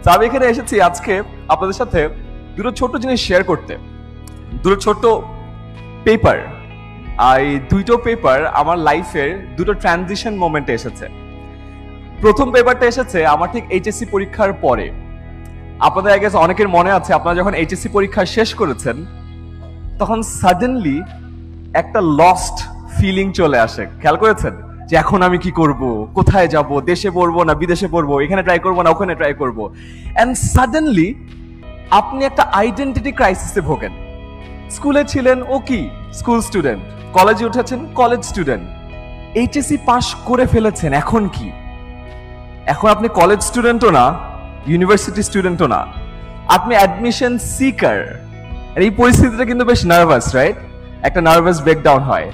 তো আমি এখানে এসেছি আজকে আপনাদের সাথে দুটো ছোট জিনিস শেয়ার করতে। দুটো ছোট পেপার, এই দুটো পেপার আমার লাইফের দুটো ট্রানজিশন মোমেন্টে এসেছে। প্রথম পেপারটা এসেছে আমার ঠিক এইচএসসি পরীক্ষার পরে। আপনাদের আই গেস অনেকের মনে আছে, আপনারা যখন এইচএসসি পরীক্ষা শেষ করেছেন তখন সাডেনলি একটা লস্ট ফিলিং চলে আসে। খেয়াল করেছেন যে এখন আমি কি করব, কোথায় যাব, দেশে পড়বো না বিদেশে পড়বো, এখানে ট্রাই করবো না ওখানে ট্রাই করবো। এন্ড সাডেনলি আপনি একটা আইডেন্টিটি ক্রাইসিসে ভোগেন। স্কুলে ছিলেন ও কি স্কুল স্টুডেন্ট, কলেজে উঠেছেন কলেজ স্টুডেন্ট, এইচএসসি পাস করে ফেলেছেন, এখন কি? এখন আপনি কলেজ স্টুডেন্টও না, ইউনিভার্সিটি স্টুডেন্টও না, আপনি অ্যাডমিশন সিকার। এই পরিস্থিতিটা কিন্তু বেশ নার্ভাস, রাইট? একটা নার্ভাস ব্রেকডাউন হয়।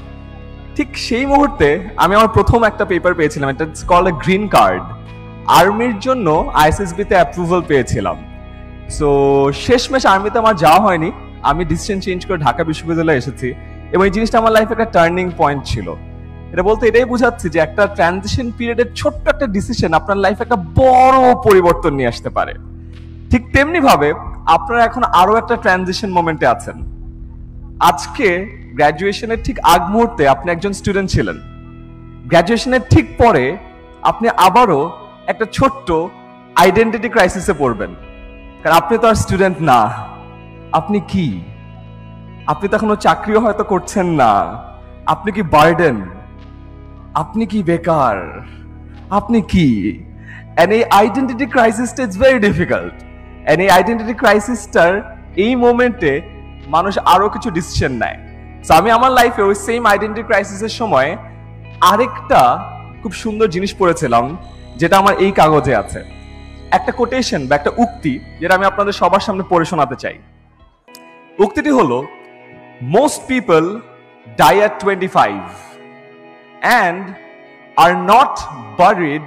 ঠিক সেই মুহূর্তে আমি আমার প্রথম একটা পেপার পেয়েছিলাম, এটা কল্ড গ্রিন কার্ড। আর্মির জন্য আইএসএসবি তে অ্যাপ্রুভাল পেয়েছিলাম। সো শেষমেশ আর্মিতে আমার যাওয়া হয়নি, আমি ডিসিশন চেঞ্জ করে ঢাকা বিশ্ববিদ্যালয়ে এসেছি এবং এই জিনিসটা আমার লাইফে একটা টার্নিং পয়েন্ট ছিল। এটা বলতে এটাই বোঝাচ্ছি যে একটা ট্রানজিশন পিরিয়ডের ছোট্ট একটা ডিসিশন আপনার লাইফে একটা বড় পরিবর্তন নিয়ে আসতে পারে। ঠিক তেমনি ভাবে আপনারা এখন আরো একটা ট্রানজিশন মোমেন্টে আছেন। আজকে গ্র্যাজুয়েশনের ঠিক আগ মুহূর্তে আপনি একজন স্টুডেন্ট ছিলেন, গ্র্যাজুয়েশনের ঠিক পরে আপনি আবারও একটা ছোট্ট আইডেন্টিটি ক্রাইসিসে পড়বেন। কারণ আপনি তো আর স্টুডেন্ট না, আপনি কি? আপনি তো এখনো চাকরিও হয়তো করছেন না, আপনি কি বার্ডেন, আপনি কি বেকার, আপনি কি? এন্ড এই আইডেন্টিটি ক্রাইসিসটা ইজ ভেরি ডিফিকাল্ট। এন্ড এই আইডেন্টিটি ক্রাইসিসটার এই মোমেন্টে মানুষ আরো কিছু ডিসিশন নেয়। সো আমি আমার লাইফে ওই সেম আইডেন্টিটি ক্রাইসিসের সময় আরেকটা খুব সুন্দর জিনিস পড়েছিলাম, যেটা আমার এই কাগজে আছে। একটা কোটেশন বা একটা উক্তি, যেটা আমি আপনাদের সবার সামনে পড়ে শোনাতে চাই। উক্তিটি হলো, most people die at 25 and are not buried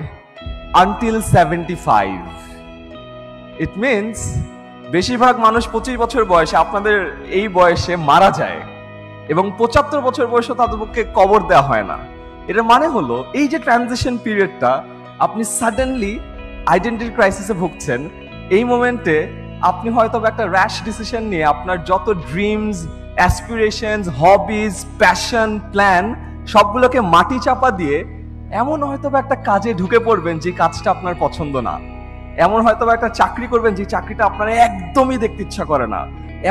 until 75. It means বেশিরভাগ মানুষ 25 বছর বয়সে, আপনাদের এই বয়সে মারা যায় এবং 75 বছর বয়সে তাদের পক্ষে কবর দেওয়া হয় না। এটার মানে হলো এই যে ট্রানজিশন পিরিয়ডটা, আপনি সাডেনলি আইডেন্টিটি ক্রাইসিসে ভুগছেন। এই মোমেন্টে আপনি হয়তো একটা র্যাশ ডিসিশন নিয়ে আপনার যত dreams, aspirations, hobbies, passion, plan সবগুলোকে মাটি চাপা দিয়ে এমন হয়তো একটা কাজে ঢুকে পড়বেন যে কাজটা আপনার পছন্দ না, এমন হয়তো একটা চাকরি করবেন যে চাকরিটা আপনার একদমই দেখতে ইচ্ছা করে না,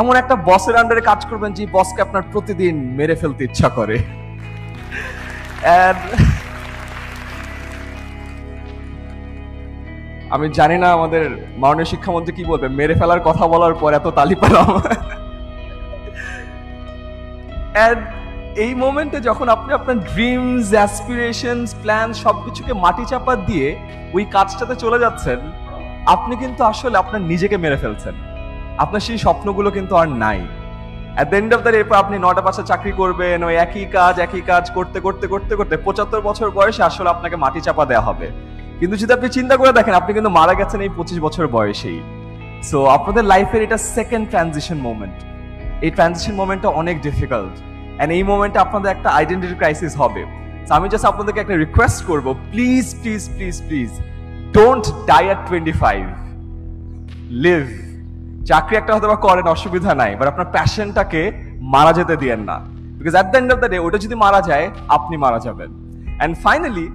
এমন একটা বসের আন্ডারে কাজ করবেন যে বসকে আপনার প্রতিদিন মেরে ফেলতে ইচ্ছা করে। আমি জানি না আমাদের মাননীয় শিক্ষামন্ত্রী কি বলবে, মেরে ফেলার কথা বলার পর এত তালি পেলাম। এই মোমেন্টে যখন আপনি আপনার ড্রিমস, অ্যাসপিরেশনস, প্ল্যান সবকিছুকে মাটি চাপা দিয়ে ওই কাজটাতে চলে যাচ্ছেন, আপনি কিন্তু আসলে আপনার নিজেকে মেরে ফেলছেন। আপনার সেই স্বপ্নগুলো কিন্তু আর নাই। At the end of the day আপনি 9টা 5টা চাকরি করবেন, ওই একই কাজ করতে করতে করতে করতে 75 বছর বয়সে আসলে আপনাকে মাটি চাপা দেওয়া হবে। কিন্তু যদি আপনি চিন্তা করে দেখেন, আপনি কিন্তু মারা গেছেন এই 25 বছর বয়সেই। সো আপনাদের লাইফের এটা সেকেন্ড ট্রানজিশন মোমেন্ট। এই ট্রানজিশন মোমেন্টটা অনেক ডিফিকাল্ট, এন্ড এই মোমেন্টে আপনাদের একটা আইডেন্টিটি ক্রাইসিস হবে। আমি জাস্ট আপনাদেরকে একটা রিকোয়েস্ট করব, please please please please don't die at 25, live. চাকরি একটা হয়তো বা করেন, অসুবিধা নাই, বাট আপনার প্যাশনটাকে মারা যেতে দিয়েন না। Because at the end of the day ওটা যদি মারা যায়, আপনি মারা যাবেন। অ্যান্ড ফাইনালি,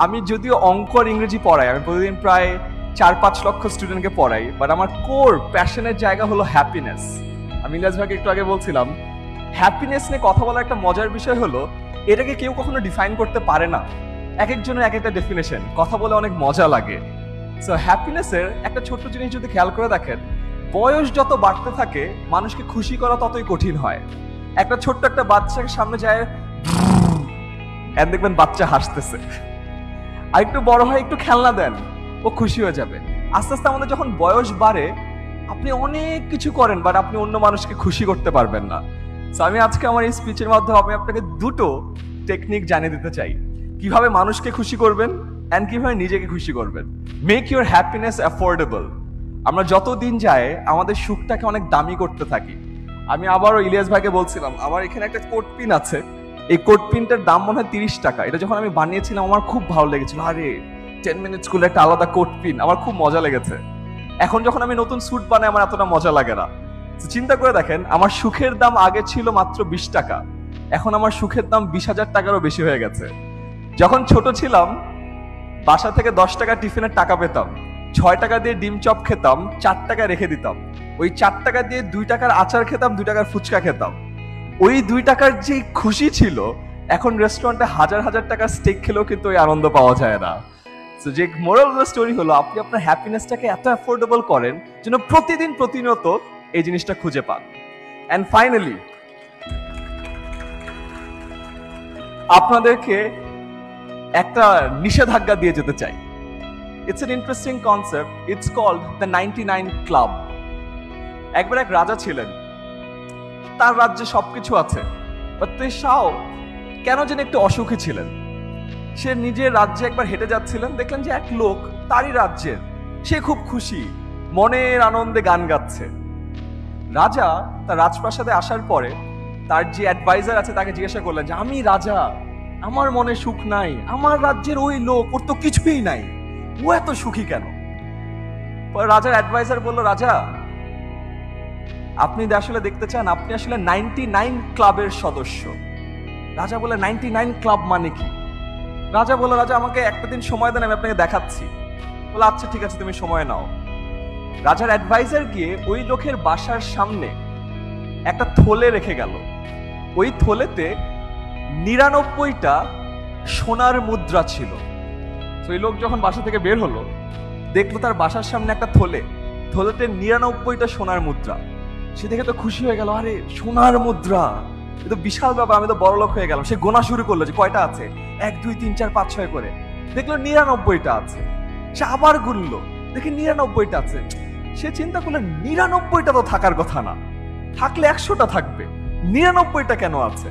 আমি যদিও অঙ্ক আর ইংরেজি পড়াই, আমি প্রতিদিন প্রায় 4-5 লক্ষ স্টুডেন্টকে পড়াই, বাট আমার কোর প্যাশনের জায়গা হলো হ্যাপিনেস। আমি ইলিয়াস ভাইকে একটু আগে বলছিলাম, হ্যাপিনেস নিয়ে কথা বলার একটা মজার বিষয় হলো এটাকে কেউ কখনো ডিফাইন করতে পারে না, এক একজনের এক একটা ডেফিনেশন, কথা বলে অনেক মজা লাগে। সো হ্যাপিনেসের একটা ছোট্ট জিনিস যদি খেয়াল করে দেখেন, বয়স যত বাড়তে থাকে মানুষকে খুশি করা ততই কঠিন হয়। একটা ছোট্ট একটা বাচ্চাকে সামনে যায়, দেখবেন বাচ্চা হাসতেছে। আর একটু বড় হয়, একটু খেলনা দেন, ও খুশি হয়ে যাবে। আস্তে আস্তে আমাদের যখন বয়স বাড়ে, আপনি অনেক কিছু করেন, বাট আপনি অন্য মানুষকে খুশি করতে পারবেন না। সো আমি আজকে আমার এই স্পিচের মাধ্যমে আমি আপনাকে দুটো টেকনিক জানিয়ে দিতে চাই, কিভাবে মানুষকে খুশি করবেন এন্ড কিভাবে নিজেকে খুশি করবেন। Make your happiness affordable. আমরা যত দিন যায় আমাদের সুখটাকে অনেক দামি করতে থাকি। আমি আবারও ইলিয়াস ভাইকে বলছিলাম, আমার এখানে একটা কোট পিন আছে, এই কোট পিনটার দাম মনে হয় 30 টাকা। এটা যখন আমি বানিয়েছিলাম আমার খুব ভালো লেগেছিল, আরে 10 মিনিট স্কুলে একটা আলাদা কোট পিন, আমার খুব মজা লেগেছে। এখন যখন আমি নতুন স্যুট বানাই আমার এতটা মজা লাগে না। চিন্তা করে দেখেন, আমার সুখের দাম আগে ছিল মাত্র 20 টাকা, এখন আমার সুখের দাম 20,000 টাকারও বেশি হয়ে গেছে। যখন ছোট ছিলাম বাসা থেকে 10 টাকা টিফিনের টাকা পেতাম, 6 টাকা দিয়ে ডিম চপ খেতাম, 4 টাকা রেখে দিতাম। ওই 4 টাকা দিয়ে 2 টাকার আচার খেতাম, 2 টাকার ফুচকা খেতাম। ওই 2 টাকার যে খুশি ছিল, এখন রেস্টুরেন্টে হাজার হাজার টাকার স্টেক খেলেও কিন্তু ওই আনন্দ পাওয়া যায় না। তো যে মোরাল অফ দ্য স্টোরি হলো, আপনি আপনার হ্যাপিনেসটাকে এত অ্যাফোর্ডেবল করেন যেন প্রতিদিন প্রতিনিয়ত এই জিনিসটা খুঁজে পান। অ্যান্ড ফাইনালি আপনাদেরকে একটা নিষেধাজ্ঞা দিয়ে যেতে চাই। It's an interesting concept, it's called the 99 club. একবার এক রাজা ছিলেন, তার রাজ্যে সবকিছু আছে, বাট শাও কেন যেন একটু অসুখী ছিলেন। সে নিজের রাজ্যে একবার হেঁটে যাচ্ছিলেন, দেখলেন যে এক লোক তারই রাজ্যের, সে খুব খুশি, মনের আনন্দে গান গাচ্ছে। রাজা তার রাজপ্রাসাদে আসার পরে তার যে অ্যাডভাইজার আছে তাকে জিজ্ঞাসা করলেন যে আমি রাজা, আমার মনে সুখ নাই, আমার রাজ্যের ওই লোক, ওর তো কিছুই নাই, ও এত সুখী কেন? রাজার অ্যাডভাইজার বলল, রাজা আপনি আসলে দেখতে চান, আপনি আসলে 99 ক্লাবের সদস্য। রাজা বলে 99 ক্লাব মানে কি? রাজা বলল, রাজা আমাকে একটা দিন সময় দেন, আমি আপনাকে দেখাচ্ছি। বলে আচ্ছা ঠিক আছে, তুমি সময় নাও। রাজার অ্যাডভাইজার গিয়ে ওই লোকের বাসার সামনে একটা থলে রেখে গেল। ওই থলেতে 99টা সোনার মুদ্রা ছিল। তো ওই লোক যখন বাসা থেকে বের হলো, দেখলো তার বাসার সামনে একটা থলেতে 99টা সোনার মুদ্রা। সে দেখে তো খুশি হয়ে গেল, আরে সোনার মুদ্রা, এ তো বিশাল ব্যাপার, আমি তো বড় লোক হয়ে গেলাম। সে গোনা শুরু করলো যে কয়টা আছে, 1 2 3 4 5 6 করে। দেখলো 99টা আছে। সে আবার গুনলো, দেখে 99টা আছে। সে চিন্তা করলো 99টা তো থাকার কথা না, থাকলে 100টা থাকবে, 99টা কেন আছে?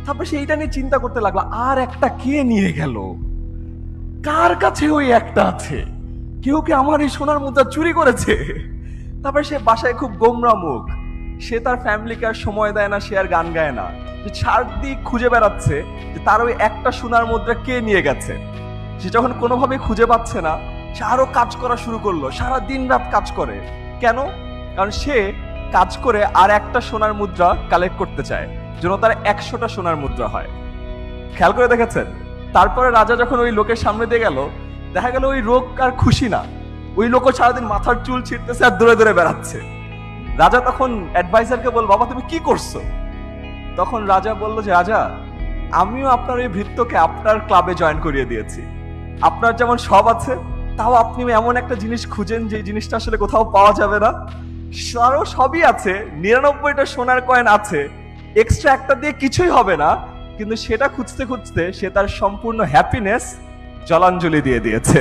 তারপর সে এইটা নিয়ে চিন্তা করতে লাগলো, আর একটা কে নিয়ে গেল, কার কাছে ওই একটা আছে, কেউ কি আমার এই সোনার মুদ্রা চুরি করেছে? তারপর সে বাসায় খুব গোমরা মুখ, সে তার ফ্যামিলিকে আর সময় দেয় না, সে আর গান গায় না, যে চারদিক খুঁজে বেড়াচ্ছে যে তার ওই একটা সোনার মুদ্রা কে নিয়ে গেছে। সে যখন কোনোভাবে খুঁজে পাচ্ছে না, সে আরো কাজ করা শুরু করলো, সারা দিন রাত কাজ করে। কেন? কারণ সে কাজ করে আর একটা সোনার মুদ্রা কালেক্ট করতে চায়, যেন তার 100টা সোনার মুদ্রা হয়। খেয়াল করে দেখেছেন? তারপরে রাজা যখন ওই লোকের সামনে দিয়ে গেল, দেখা গেল ওই লোক আর খুশি না, ওই লোকও সারাদিন মাথার চুল ছিঁড়তেছে আর দূরে দূরে বেড়াচ্ছে। রাজা তখন অ্যাডভাইজারকে বল, বাবা তুমি কি করছো? তখন রাজা বলল যে রাজা, আমিও আপনার ওই ভৃত্যকে আপনার ক্লাবে জয়েন করিয়ে দিয়েছি। আপনার যেমন সব আছে, তাও আপনি এমন একটা জিনিস খুঁজেন যে জিনিসটা আসলে কোথাও পাওয়া যাবে না। আরো সবই আছে, 99টা সোনার কয়েন আছে, এক্সট্রা একটা দিয়ে কিছুই হবে না, কিন্তু সেটা খুঁজতে খুঁজতে সে তার সম্পূর্ণ হ্যাপিনেস জলাঞ্জলি দিয়ে দিয়েছে।